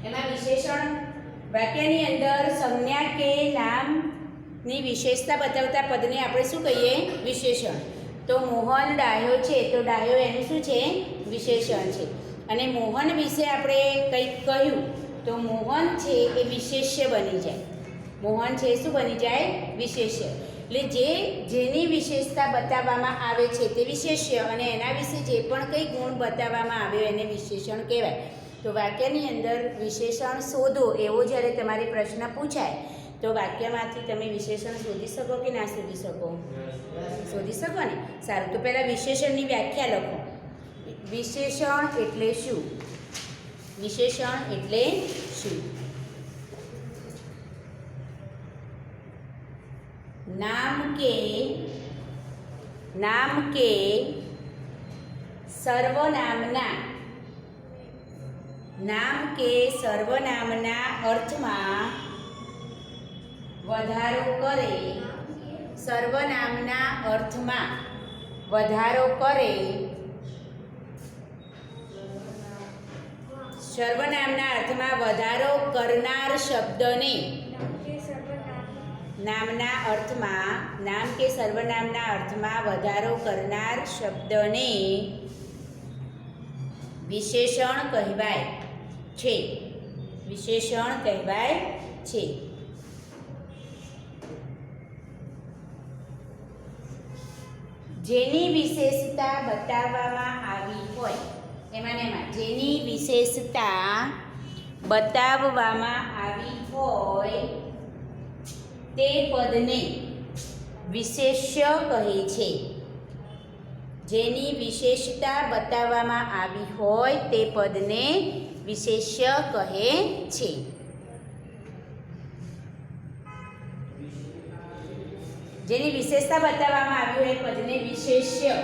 એમાં વિશેષણ વાક્યની અંદર સંજ્ઞા કે નામની વિશેષતા બતાવતા પદને આપણે શું કહીએ? વિશેષણ. તો મોહન ડાહ્યો છે, તો ડાહ્યો એનું શું છે? વિશેષણ છે. અને મોહન વિશે આપણે કંઈક કહ્યું તો મોહન છે એ વિશેષ્ય બની જાય. મોહન છે શું બની જાય? વિશેષ્ય. એટલે જેની વિશેષતા બતાવવામાં આવે છે તે વિશેષ્ય, અને એના વિશે જે પણ કંઈ ગુણ બતાવવામાં આવ્યો એને વિશેષણ કહેવાય. તો વાક્યની અંદર વિશેષણ શોધો એવો જ્યારે તમારે પ્રશ્ન પૂછાય તો વાક્યમાંથી તમે વિશેષણ શોધી શકો કે ના શોધી શકો? શોધી શકો ને. સારું, તો પહેલાં વિશેષણની વ્યાખ્યા લખો. વિશેષણ એટલે શું? વિશેષણ એટલે શું? नाम के सर्वनामना अर्थમાં વધારો કરે. સર્વનામના અર્થમાં વધારો કરે. સર્વનામના અર્થમાં વધારો કરનાર શબ્દને નામના અર્થમાં નામ કે સર્વનામના અર્થમાં વધારો કરનાર શબ્દને વિશેષણ કહેવાય છે. વિશેષણ કહેવાય છે. જેની વિશેષતા બતાવવામાં આવી હોય એમાં જેની વિશેષતા બતાવવામાં આવી હોય તે પદને વિશેષ્ય કહે છે. જેની વિશેષતા બતાવવામાં આવી હોય તે પદને વિશેષ્ય કહે છે. જેની વિશેષતા બતાવવામાં આવી હોય એ પદને વિશેષ્ય.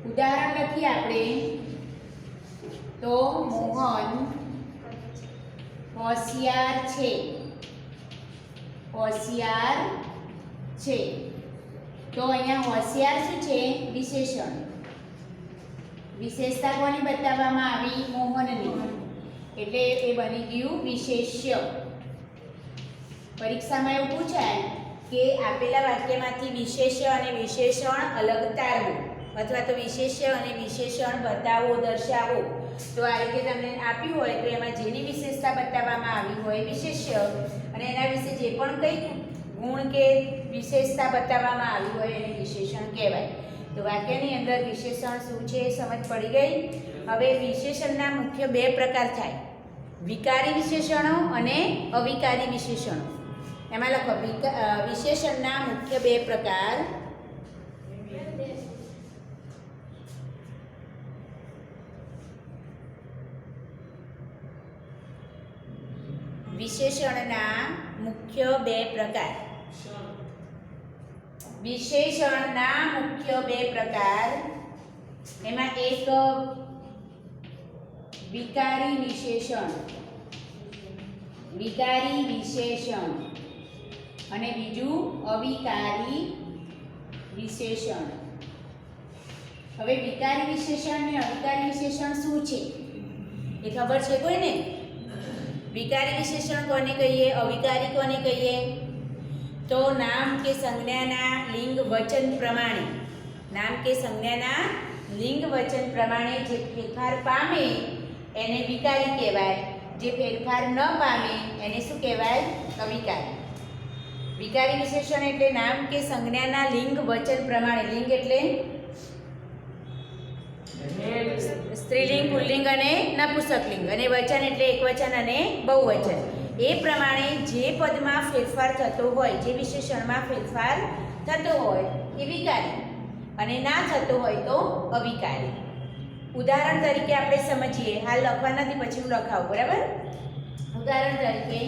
ઉદાહરણ લખીએ આપણે તો મોહન હોશિયાર છે. હોશિયાર છે. તો અહીંયા હોશિયાર શું છે? વિશેષણ. વિશેષતા કોની બતાવવામાં આવી? મોહનની. એટલે એ બની ગયું વિશેષ્ય. પરીક્ષામાં એવું પૂછાય કે આપેલા વાક્યમાંથી વિશેષ્ય અને વિશેષણ અલગ તારવું, અથવા તો વિશેષ્ય અને વિશેષણ બતાવો, દર્શાવો. તો આ રીતે તમને આપ્યું હોય તો એમાં જેની વિશેષતા બતાવવામાં આવી હોય વિશેષ્ય, અને એના વિશે જે પણ કંઈ ગુણ કે વિશેષતા બતાવવામાં આવી હોય એને વિશેષણ કહેવાય. તો વાક્યની અંદર વિશેષણ શું છે સમજ પડી ગઈ? હવે વિશેષણના મુખ્ય બે પ્રકાર થાય, વિકારી વિશેષણો અને અવિકારી વિશેષણો. એમાં લખો વિશેષણના મુખ્ય બે પ્રકાર. વિશેષણના મુખ્ય બે પ્રકાર. વિશેષણના મુખ્ય બે પ્રકાર. એમાં એક વિકારી વિશેષણ, વિકારી વિશેષણ, અને બીજું અવિકારી વિશેષણ. હવે વિકારી વિશેષણ અને અવિકારી વિશેષણ શું છે એ ખબર છે કોઈને? વિકારી વિશેષણ કોને કહીએ? અવિકારી કોને કહીએ? તો નામ કે સંજ્ઞાના લિંગ વચન પ્રમાણે, નામ કે સંજ્ઞાના લિંગ વચન પ્રમાણે જે ફેરફાર પામે એને વિકારી કહેવાય. જે ફેરફાર ન પામે એને શું કહેવાય? અવિકારી. વિકારી વિશેષણ એટલે નામ કે સંજ્ઞાના લિંગ વચન પ્રમાણે. લિંગ એટલે સ્ત્રીલિંગ, પુલ્લિંગ અને નપુંસકલિંગ, અને વચન એટલે એકવચન અને બહુવચન. એ પ્રમાણે જે પદમાં ફેરફાર થતો હોય, જે વિશેષણમાં ફેરફાર થતો હોય એ વિકારી, અને ના થતો હોય તો અવિકારી. ઉદાહરણ તરીકે આપણે સમજીએ. હાલ લખવા નથી, પછી હું લખાવું, બરાબર? ઉદાહરણ તરીકે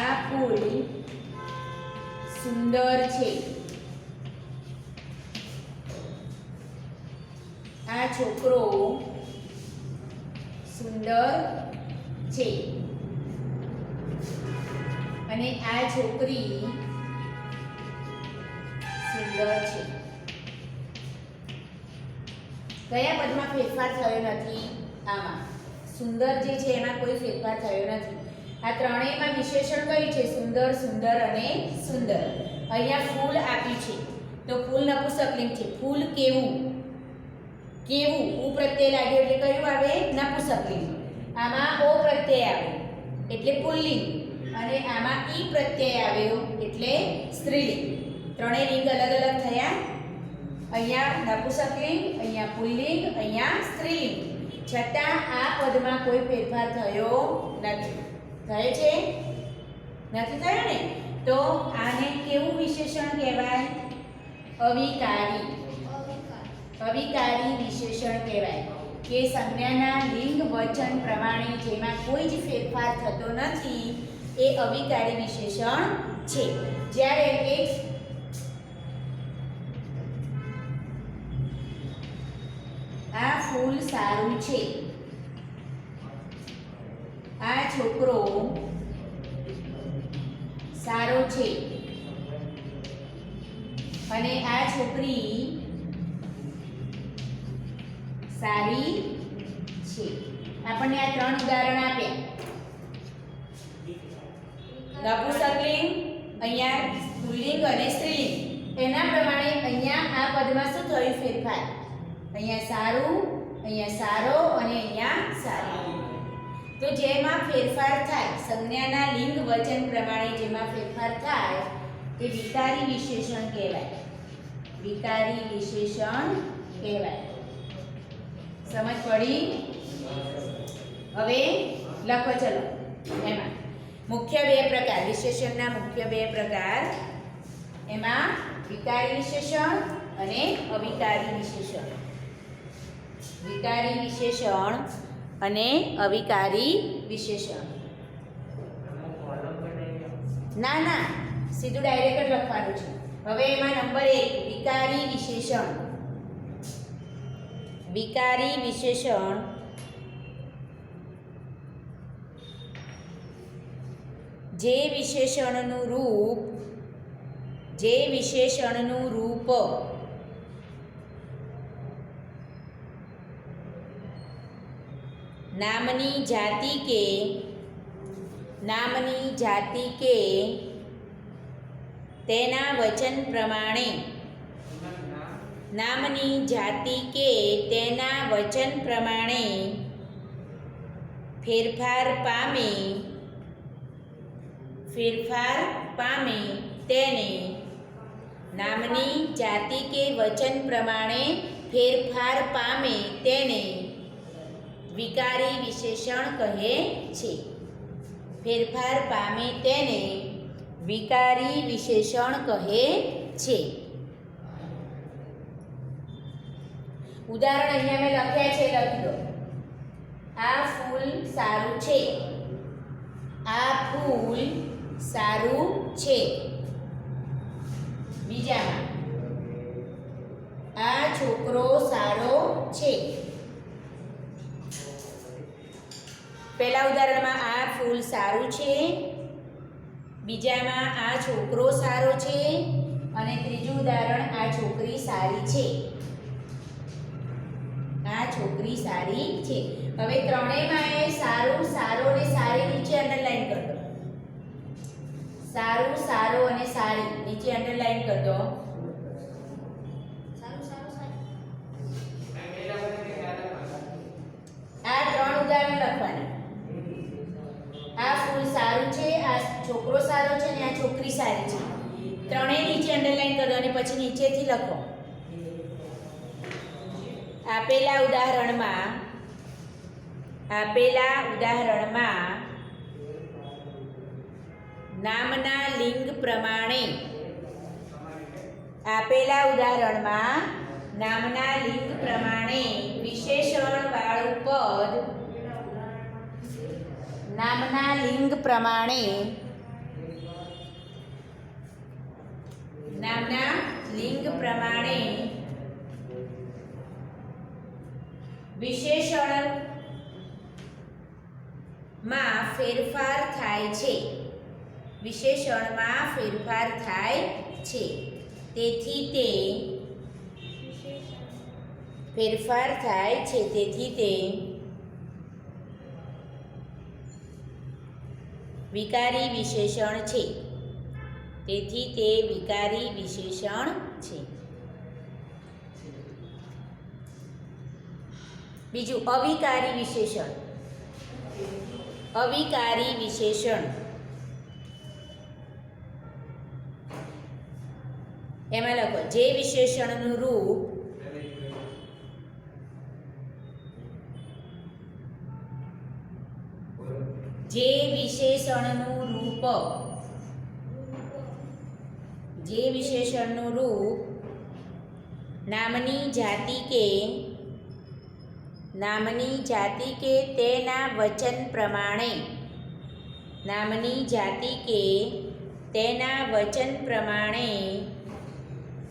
આ ફૂલ સુંદર છે. આ છોકરો સુંદર છે. અને આ છોકરી સુંદર છે. કયા પદમાં ફેરફાર થયો નથી? આમાં સુંદર જે છે એમાં કોઈ ફેરફાર થયો નથી. આ ત્રણેયમાં વિશેષણ કયું છે? સુંદર, સુંદર અને સુંદર. અહીંયા ફૂલ આપ્યું છે તો ફૂલ નપુંસકલિંગ છે. ફૂલ કેવું, કેવું ઉ પ્રત્યય લાગ્યો એટલે કયું આવે? નપુંસકલિંગ. આમાં ઓ પ્રત્યય આવે એટલે પુલ્લિંગ અને આમાં ઈ પ્રત્યય આવ્યો એટલે સ્ત્રીલિંગ. ત્રણેય લિંગ અલગ અલગ થયા. અહીંયા નપુંસકલિંગ, અહીંયા પુલ્લિંગ, અહીંયા સ્ત્રીલિંગ. છતાં આ પદમાં કોઈ ફેરફાર થયો નથી. થયો છે? નથી થયો ને? તો આને કેવું વિશેષણ કહેવાય? અવિકારી. અવિકારી વિશેષણ કહેવાય કે સંજ્ઞાના લિંગ વચન પ્રમાણે જેમાં કોઈ જ ફેરફાર થતો નથી એ અવિકારી વિશેષણ છે. જ્યારે એક આ ફૂલ સારું છે, આ છોકરો સારો છે અને આ છોકરી સારી છે. આપણને આ ત્રણ ઉદાહરણ આપ્યા. નપુંસકલિંગ, અહીંયા પુલ્લિંગ અને સ્ત્રીલિંગ. એના પ્રમાણે અહીંયા આ પદમાં શું થયું ફેરફાર? અહીંયા સારું, અહીંયા સારો અને અહીંયા સારી. તો જેમાં ફેરફાર થાય સંજ્ઞાના લિંગ વચન પ્રમાણે જેમાં ફેરફાર થાય એ વિકારી વિશેષણ કહેવાય. વિકારી વિશેષણ કહેવાય. સમજ પડી? હવે લખો ચલો. એમાં મુખ્ય બે પ્રકાર, વિશેષણના મુખ્ય બે પ્રકાર. એમાં વિકારી વિશેષણ અને અવિકારી વિશેષણ. વિકારી વિશેષણ અને અવિકારી વિશેષણ. ના ના, સીધું ડાયરેક્ટ જ લખવાનું છે. હવે એમાં નંબર 1 વિકારી વિશેષણ. વિકારી વિશેષણ જે વિશેષણનું રૂપ નામની જાતિ કે તેના વચન પ્રમાણે નામની જાતિ કે તેના વચન પ્રમાણે ફેરફાર પામે તેને નામની જાતિ કે વચન પ્રમાણે ફેરફાર પામે તેને વિકારી વિશેષણ કહે છે. ફેરફાર પામે તેને વિકારી વિશેષણ કહે છે. ઉદાહરણ અહીંયા મેં લખ્યા છે, લખી દો. આ ફૂલ સારું છે. આ ફૂલ સારું છે. બીજામાં આ છોકરો સારો છે. પહેલા ઉદાહરણમાં આ ફૂલ સારું છે, બીજામાં આ છોકરો સારો છે અને ત્રીજું ઉદાહરણ આ છોકરી સારી છે. આ છોકરી સારી છે. હવે ત્રણેયમાં એ સારું, સારો અને સારી નીચે અંડરલાઈન કરી દો. સારું, સારો અને સારી નીચે અંડરલાઈન કરી દો. આ ત્રણ ઉદાહરણ લખવાના. આ ફૂલ સારું છે, આ છોકરો સારો છે અને આ છોકરી સારી છે. ત્રણેય નીચે અંડરલાઈન કરી દો અને પછી નીચેથી લખો. આપેલા ઉદાહરણમાં નામના લિંગ પ્રમાણે વિશેષણ વાળું પદ નામના લિંગ પ્રમાણે વિશેષણમાં ફેરફાર થાય છે. તેથી તે ફેરફાર થાય છે, તેથી તે વિકારી વિશેષણ છે. તેથી તે વિકારી વિશેષણ છે. બીજું અવિકારી વિશેષણ. અવિકારી વિશેષણ એમાં લખો જે વિશેષણનું રૂપ નામની જાતિ કે તેના વચન પ્રમાણે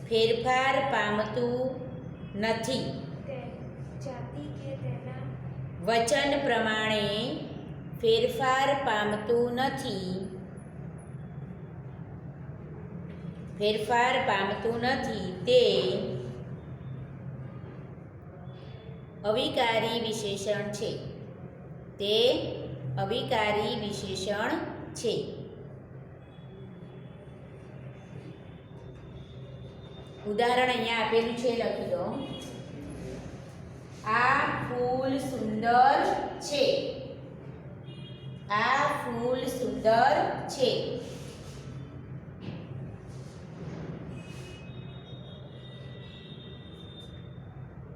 ફેરફાર પામતું નથી. વચન પ્રમાણે ફેરફાર પામતું નથી. તે અવિકારી વિશેષણ છે. ઉદાહરણ અહીંયા આપેલું છે, લખી દો. આ ફૂલ સુંદર છે.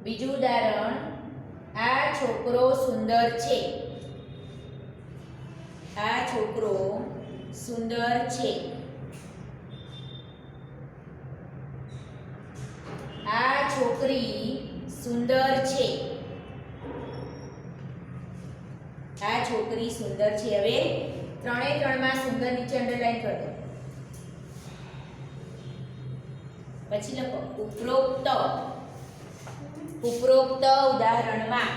બીજું ઉદાહરણ, આ છોકરો સુંદર છે. આ છોકરી સુંદર છે. હવે ત્રણે ત્રણમાં સુંદર નીચે અંડરલાઈન કરી દો. પછી લખો ઉપરોક્ત ઉદાહરણમાં.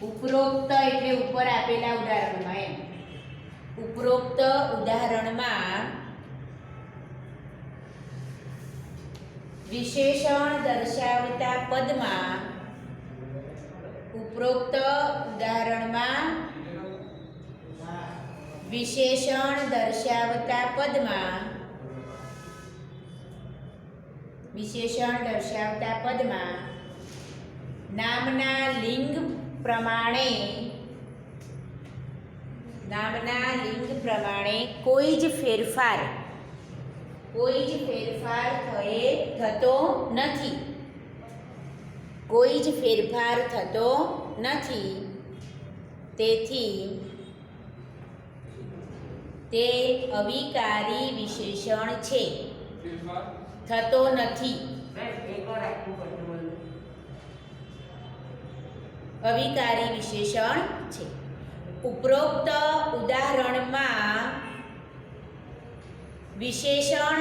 ઉપરોક્ત એટલે ઉપર આપેલા ઉદાહરણમાં એમ. ઉપરોક્ત ઉદાહરણમાં વિશેષણ દર્શાવતા પદમાં નામના લિંગ પ્રમાણે કોઈ જ ફેરફાર થતો નથી. તેથી તે અવિકારી વિશેષણ છે. થતો નથી. અવિકારી વિશેષણ છે. ઉપરોક્ત ઉદાહરણમાં વિશેષણ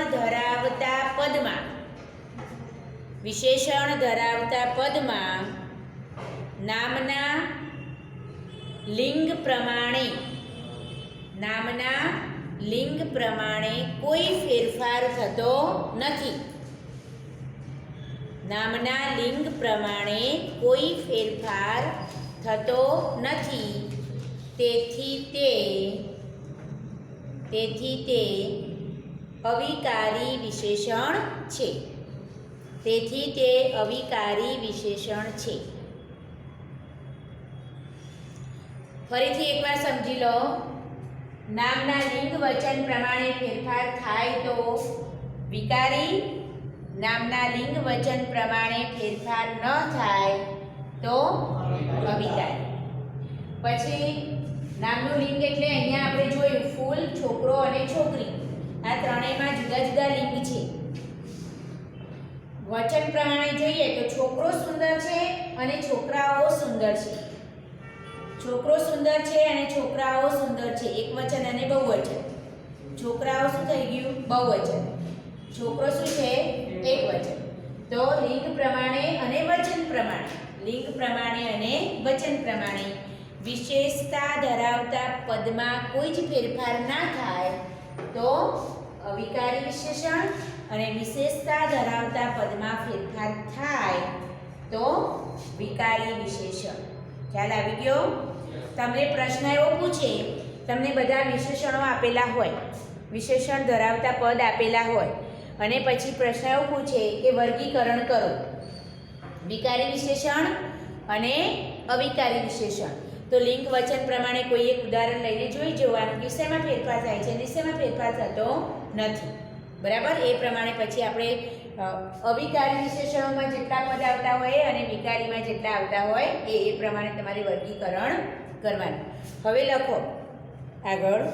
ધરાવતા પદમાં નામના લિંગ પ્રમાણે કોઈ ફેરફાર થતો નથી. તેથી તે અવિકારી વિશેષણ છે. ફરીથી એકવાર સમજી લો. નામના લિંગ વચન પ્રમાણે ફેરફાર થાય તો વિકારી. નામના લિંગ વચન પ્રમાણે ફેરફાર ન થાય તો અવિકારી. પછી નામનું લિંગ એટલે અહીંયા આપણે જોયું ફૂલ, છોકરો અને છોકરી. આ ત્રણેયમાં જુદા જુદા લિંગ છે. વચન પ્રમાણે જોઈએ તો છોકરો સુંદર છે અને છોકરાઓ સુંદર છે. છોકરો સુંદર છે અને છોકરાઓ સુંદર છે. એક વચન અને બહુવચન. છોકરાઓ શું થઈ ગયું? બહુવચન. છોકરો શું છે? એક વચન. તો લિંગ પ્રમાણે અને વચન પ્રમાણે વિશેષતા ધરાવતા પદમાં કોઈ જ ફેરફાર ના થાય તો અવિકારી વિશેષણ, અને વિશેષતા ધરાવતા પદમાં ફેરફાર થાય તો વિકારી વિશેષણ. ખ્યાલ આવી ગયો? તમને પ્રશ્ન એવો પૂછે, તમને બધા વિશેષણો આપેલા હોય, વિશેષણ ધરાવતા પદ આપેલા હોય અને પછી પ્રશ્ન એવો પૂછે કે વર્ગીકરણ કરો વિકારી વિશેષણ અને અવિકારી વિશેષણ. તો લિંક વચન પ્રમાણે કોઈ એક ઉદાહરણ લઈને જોઈ જોવાનું કે શેમાં ફેરફાર થાય છે અને શેમાં ફેરફાર થતો નથી. બરાબર? એ પ્રમાણે પછી આપણે અવિકારી વિશેષણોમાં જેટલા પદ આવતા હોય અને વિકારીમાં જેટલા આવતા હોય એ પ્રમાણે તમારે વર્ગીકરણ કરવાનું. હવે લખો આગળ.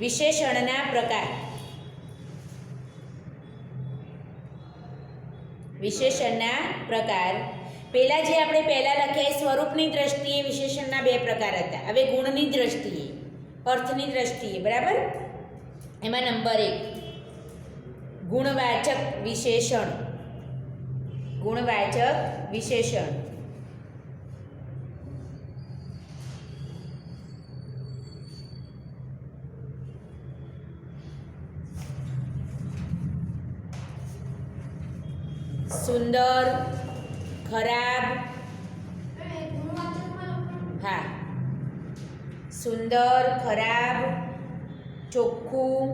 વિશેષણના પ્રકાર. વિશેષણના પ્રકાર પહેલા જે આપણે પહેલા લખ્યા સ્વરૂપની દ્રષ્ટિએ વિશેષણના બે પ્રકાર હતા. હવે ગુણની દ્રષ્ટિએ, અર્થની દ્રષ્ટિએ. બરાબર? એમાં નંબર 1 ગુણવાચક વિશેષણ. ગુણવાચક વિશેષણ. સુંદર, ખરાબ. હા, સુંદર, ખરાબ, ચોખ્ખું.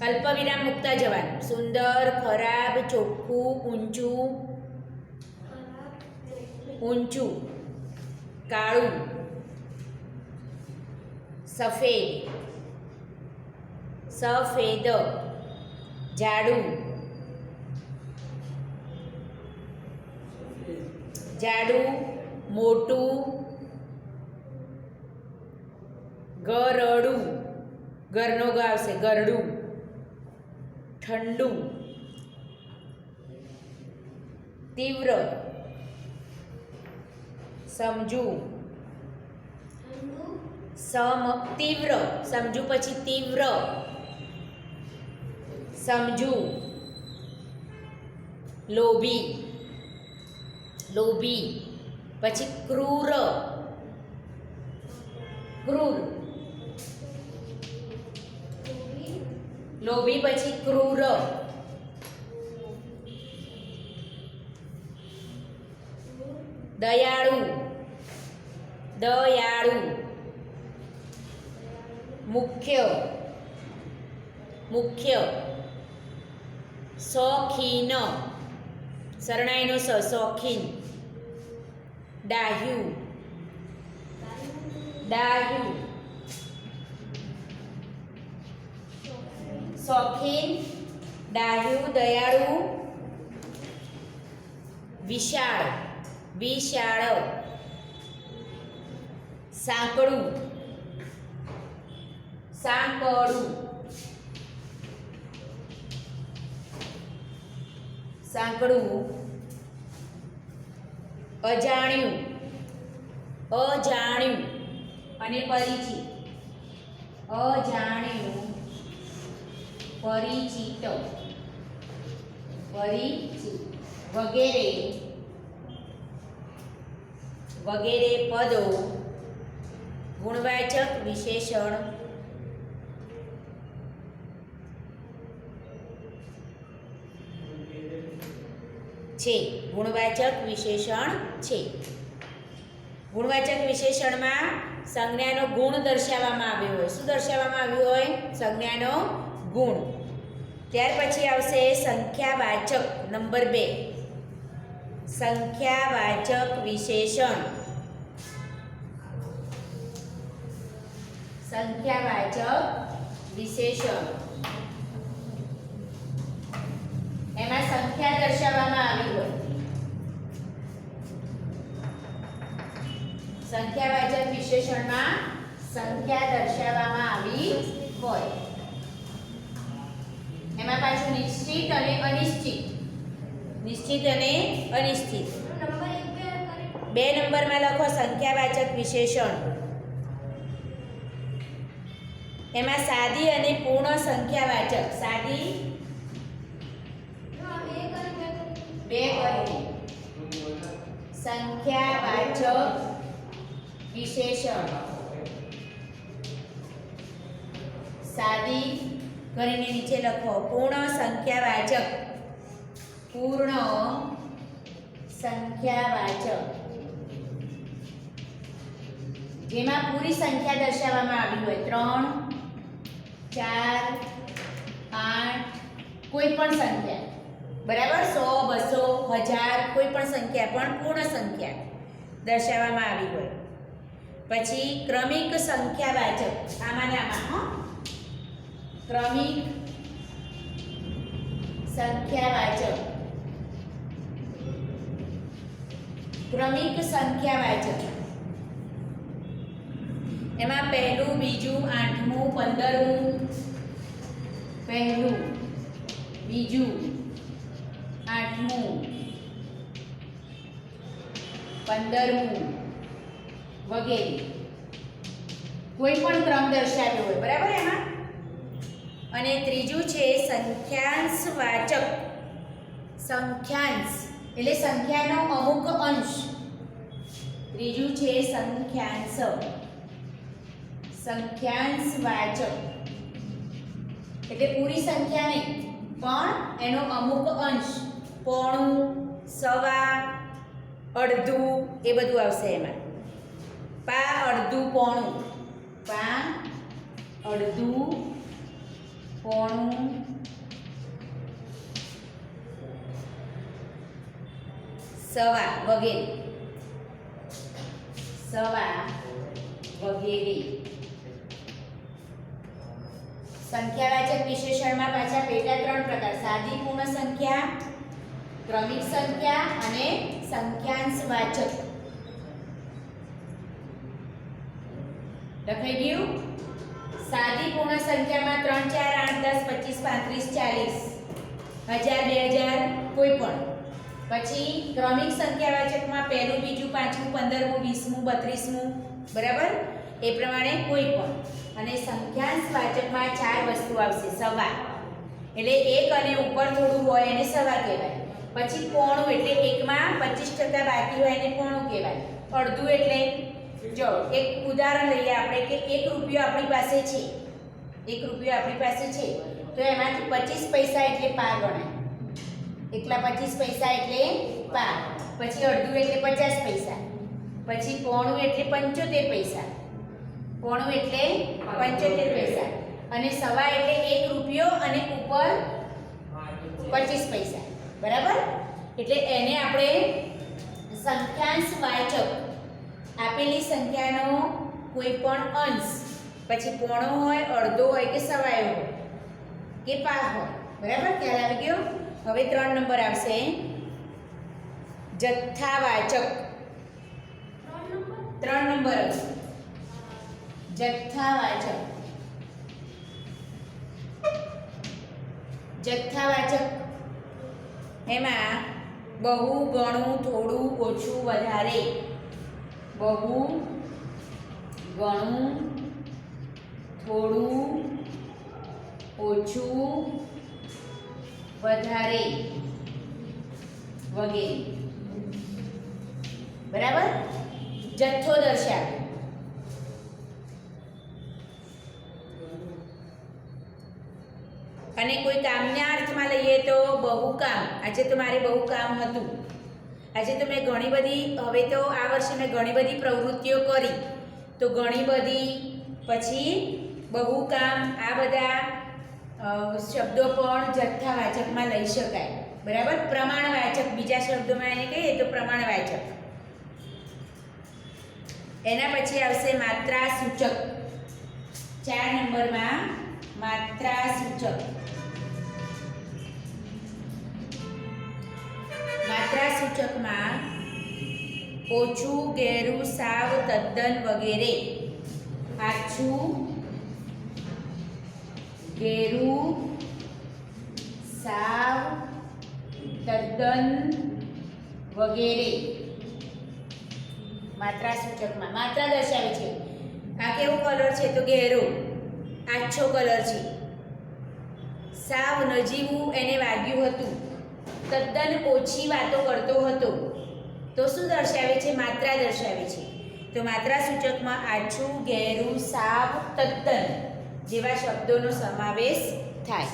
અલ્પવિરામ મૂકતા જવાનું. સુંદર, ખરાબ, ચોખ્ખું, ઊંચું, ઊંચું, કાળું, સફેદ, સફેદ, જાડું, જાડું, મોટું, ગરડું, ઘરનો ગ આવશે, ગરડું, ઠંડુ, તીવ્ર, સમજુ, તીવ્ર, સમજુ પછી તીવ્ર, સમજુ, લોભી, લોભી પછી ક્રૂર, ક્રૂર, લોભી પછી ક્રૂર, દયાળુ, દયાળુ, મુખ્ય, મુખ્ય, શોખીન, શરણાઈનો શોખીન, ડાહ્યું, ડાહ્યું, શોખીન, ડાહ્યું, દયાળુ, વિશાળ, વિશાળ, સાંકડું, સાંકડું, સાંકડું, અજાણ્યું, અજાણ્યું અને પરિચિત, અજાણ્યું, પરિચિત, પરિચિત વગેરે વગેરે પદો ગુણવાચક વિશેષણ છે. ગુણવાચક વિશેષણ છે. ગુણવાચક વિશેષણમાં સંજ્ઞાનો ગુણ દર્શાવવામાં આવ્યો હોય. શું દર્શાવવામાં આવ્યું હોય? સંજ્ઞાનો ગુણ. ત્યાર પછી આવશે સંખ્યાવાચક નંબર 2. સંખ્યાવાચક વિશેષણ. સંખ્યાવાચક વિશેષણ એમાં સંખ્યા દર્શાવવામાં આવી હોય. સંખ્યાવાચક વિશેષણમાં સંખ્યા દર્શાવવામાં આવી હોય. એમાં પાછું નિશ્ચિત અને અનિશ્ચિત, નિશ્ચિત અને અનિશ્ચિત. 2 નંબરમાં લખો સંખ્યાવાચક વિશેષણ. એમાં સાદી અને પૂર્ણ સંખ્યાવાચક. સાદી 2 કરીને સંખ્યાવાચક વિશેષણ. સાદી કરીને નીચે લખો પૂર્ણ સંખ્યાવાચક, પૂર્ણ સંખ્યાવાચક, જેમાં પૂરી સંખ્યા દર્શાવવામાં આવી હોય 3, 4, 8, કોઈ પણ સંખ્યા, બરાબર, 100, 200, 1000, કોઈ પણ સંખ્યા પણ પૂર્ણ સંખ્યા દર્શાવવામાં આવી હોય. પછી ક્રમિક સંખ્યાવાચક, આમાં ક્રમિક સંખ્યાવાચક, ક્રમિક સંખ્યાવાચક એમાં પહેલું, બીજું, 8મું, 15મું, પહેલું, બીજું, 8મું, 15મું વગેરે કોઈ પણ ક્રમ દર્શાવ્યો હોય, બરાબર. એમાં અને ત્રીજું છે સંખ્યાંશવાચક, સંખ્યાંશ એટલે સંખ્યાનો અમુક અંશ, ત્રીજું છે સંખ્યાંશ, સંખ્યાંશવાચક એટલે પૂરી સંખ્યા નહીં પણ એનો અમુક અંશ, પોણું, સવા, અડધું એ બધું આવશે એમાં. પા, અડધું, પોણું, પા, અડધું, પોણું, સવા વગેરે, સવા વગેરે. સંખ્યાવાચક વિશેષણમાં પાછા પેટા 3 પ્રકાર: સાદી પૂર્ણ સંખ્યા, ક્રમિક સંખ્યા અને સંખ્યાંશવાચક. લખાઈ ગયું? સાદી પૂર્ણ સંખ્યામાં 3, 4, 8, 10, 25, 35, 40, 1000, 2000 કોઈ પણ. પછી ક્રમિક સંખ્યાવાચકમાં પહેલું, બીજું, 5મું, 15મું, 20મું, 32મું, બરાબર, એ પ્રમાણે કોઈ પણ. અને સંખ્યાંશવાચકમાં 4 વસ્તુ આવશે. સવા એટલે 1 અને ઉપર થોડું હોય એને સવા કહેવાય. પછી પોણું એટલે 1માં 25% બાકી હોય એને પોણું કહેવાય. અડધું એટલે જો એક ઉદાહરણ લઈએ આપણે કે 1 રૂપિયો આપણી પાસે છે, 1 રૂપિયો આપણી પાસે છે તો એમાંથી 25 પૈસા એટલે પા ગણાય. એકલા 25 પૈસા એટલે પા. પછી અડધું એટલે 50 પૈસા. પછી પોણું એટલે 75 પૈસા. પોણું એટલે 75 પૈસા. અને સવા એટલે 1 રૂપિયો અને ઉપર 25 પૈસા, બરાબર. એટલે એને આપણે સંખ્યાંશવાચક, આપેલી સંખ્યાનો કોઈ પણ અંશ, પછી પોણો હોય, અડધો હોય કે સવાયો હોય કે પા હોય, બરાબર. ખ્યાલ આવી ગયો? હવે 3 નંબર આવશે જથ્થાવાચક. 3 નંબર જથ્થાવાચક. જથ્થાવાચક એમાં બહુ, ઘણું, થોડું, ઓછું, વધારે. બહુ, ઘણું, થોડું, ઓછું, વધારે વગેરે, બરાબર. જથ્થો દર્શાવે. અને કોઈ કામના અર્થમાં લઈએ તો બહુ કામ. આજે તો મારે બહુ કામ હતું. આજે તો મેં ઘણી બધી, હવે તો આ વર્ષે મેં ઘણી બધી પ્રવૃત્તિઓ કરી, તો ઘણી બધી, પછી બહુ કામ, આ બધા શબ્દો પણ જથ્થાવાચકમાં લઈ શકાય, બરાબર. પ્રમાણવાચક, બીજા શબ્દોમાં એને કહીએ તો પ્રમાણવાચક. એના પછી આવશે માત્રાસૂચક. 4 નંબરમાં માત્રાસૂચક. માત્રાસૂચકમાં ઓછું, ઘેરું, સાવ, તદ્દન વગેરે. આછું, ઘેરું, સાવ, તદ્દન વગેરે. માત્રાસૂચકમાં માત્રા દર્શાવે છે. આ કેવો કલર છે તો ઘેરો, આછો કલર છે. સાવ નજીવું એને વાગ્યું હતું. તદ્દન ઓછી વાતો કરતો હતો. તો શું દર્શાવે છે? માત્રા દર્શાવે છે. તો માત્રાસૂચકમાં આછું, ઘેરું, સાવ, તદ્દન જેવા શબ્દોનો સમાવેશ થાય.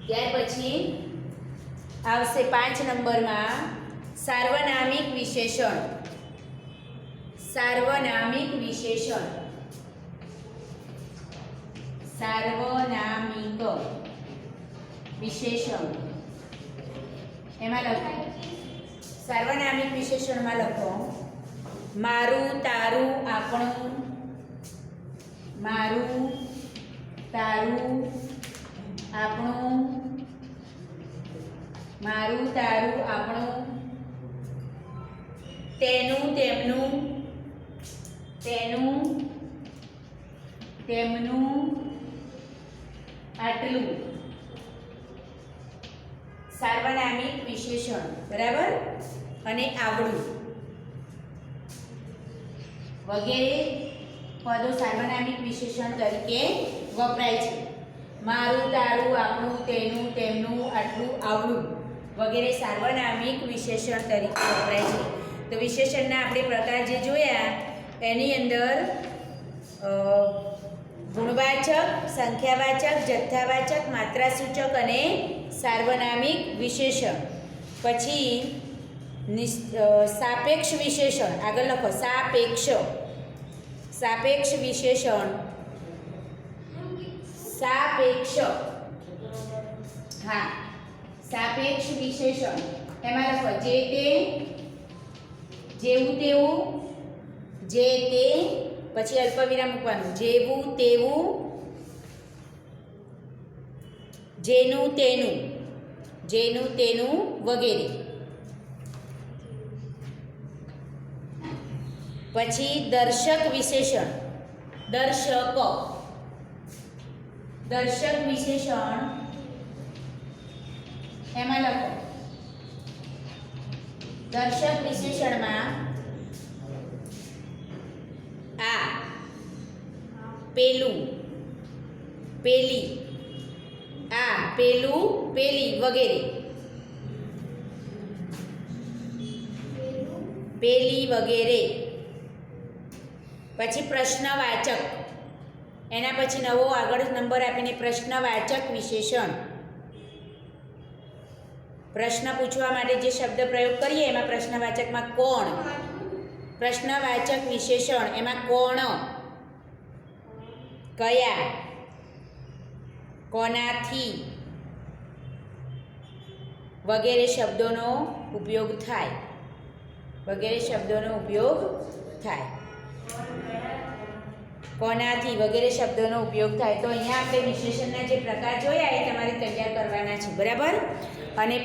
ત્યાર પછી આવશે 5 નંબરમાં સાર્વનામિક વિશેષણ. સાર્વનામિક વિશેષણ. સાર્વનામિક વિશેષણ એમાં લખો. સાર્વનામિક વિશેષણમાં લખો મારું, તારું, આપણું. મારું, તારું, આપણું. મારું, તારું, આપણું. તેનું, તેમનું. તેનું, તેમનું. આટલું. સાર્વનામિક વિશેષણ. બરાબર. અને આવડું વગેરે પદો સાર્વનામિક વિશેષણ તરીકે વપરાય છે. મારું, તારું, આપણું, તેનું, તેમનું, આટલું, આવડું વગેરે સાર્વનામિક વિશેષણ તરીકે વપરાય છે. તો વિશેષણના આપણે પ્રકાર જે જોયા એની અંદર ગુણવાચક, સંખ્યાવાચક, જથ્થાવાચક, માત્રાસૂચક અને સાર્વનામિક વિશેષણ. પછી સાપેક્ષ વિશેષણ. આગળ લખો સાપેક્ષ. સાપેક્ષ વિશેષણ. સાપેક્ષ. હા, સાપેક્ષ વિશેષણ એમાં લખો જે તે, જેવું તેવું, જે તે, પછી અલ્પવિરામ મૂકવાનું, જેવું તેવું, જેનું તેનું, જેનું તેનું વગેરે. પછી દર્શક વિશેષણ. દર્શક. દર્શક વિશેષણ એમાં લખો દર્શક વિશેષણમાં આ, પેલું, પેલી, આ, પેલું, પેલી વગેરે. પેલી વગેરે. પછી પ્રશ્નવાચક. એના પછી નવો આગળ નંબર આપીને પ્રશ્નવાચક વિશેષણ. પ્રશ્ન પૂછવા માટે જે શબ્દ પ્રયોગ કરીએ એમાં પ્રશ્નવાચકમાં કોણ. પ્રશ્નવાચક વિશેષણ એમાં કોણ, કયા, કોનાથી વગેરે શબ્દોનો ઉપયોગ થાય. વગેરે શબ્દોનો ઉપયોગ થાય. કોનાથી વગેરે શબ્દોનો ઉપયોગ થાય. તો અહીંયા આપણે વિશેષણના જે પ્રકાર જોયા એ તમારે તૈયાર કરવાના છે. બરાબર. અને